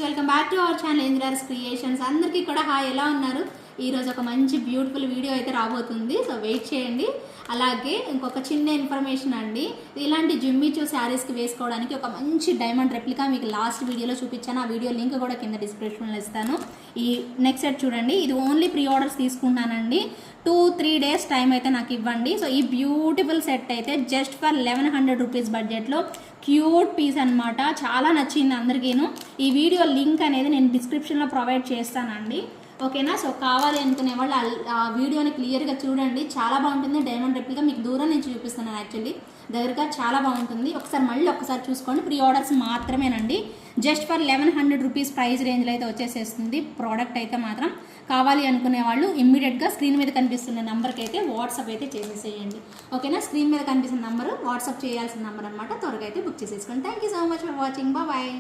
Welcome back to our channel ఏంజెలర్స్ creations. అందరికీ కూడా హాయ్, ఎలా ఉన్నారు? ఈరోజు ఒక మంచి బ్యూటిఫుల్ వీడియో అయితే రాబోతుంది, సో వెయిట్ చేయండి. అలాగే ఇంకొక చిన్న ఇన్ఫర్మేషన్ అండి, ఇలాంటి జిమ్మిచూ శారీస్కి వేసుకోవడానికి ఒక మంచి డైమండ్ రెప్లికా మీకు లాస్ట్ వీడియోలో చూపించాను. ఆ వీడియో లింక్ కూడా కింద డిస్క్రిప్షన్లో ఇస్తాను. ఈ నెక్స్ట్ సెట్ చూడండి, ఇది ఓన్లీ ప్రీ ఆర్డర్స్ తీసుకున్నానండి. 2-3 డేస్ టైం అయితే నాకు ఇవ్వండి. సో ఈ బ్యూటిఫుల్ సెట్ అయితే జస్ట్ ఫర్ 1100 రూపీస్ బడ్జెట్లో క్యూట్ పీస్ అనమాట. చాలా నచ్చింది అందరికీను. ఈ వీడియో లింక్ అనేది నేను డిస్క్రిప్షన్లో ప్రొవైడ్ చేస్తానండి, ఓకేనా? సో కావాలి అనుకునే వాళ్ళు ఆ వీడియోని క్లియర్గా చూడండి, చాలా బాగుంటుంది. డైమండ్ రెప్లికా మీకు దూరం నుంచి చూపిస్తున్నాను, యాక్చువల్లీ దగ్గరగా చాలా బాగుంటుంది. ఒకసారి చూసుకోండి. ప్రీ ఆర్డర్స్ మాత్రమేనండి. జస్ట్ ఫర్ 1100 రూపీస్ ప్రైస్ రేంజ్లో అయితే వచ్చేసేస్తుంది ప్రోడక్ట్ అయితే మాత్రం. కావాలి అనుకునే వాళ్ళు ఇమ్మీడియట్గా స్క్రీన్ మీద కనిపిస్తున్న నెంబర్కి అయితే వాట్సాప్ అయితే చేసేసేయండి, ఓకేనా? స్క్రీన్ మీద కనిపిస్తున్న నెంబర్ వాట్సాప్ చేయాల్సిన నెంబర్ అనమాట. త్వరగా అయితే బుక్ చేసేసుకోండి. Thank you so much for watching. Bye.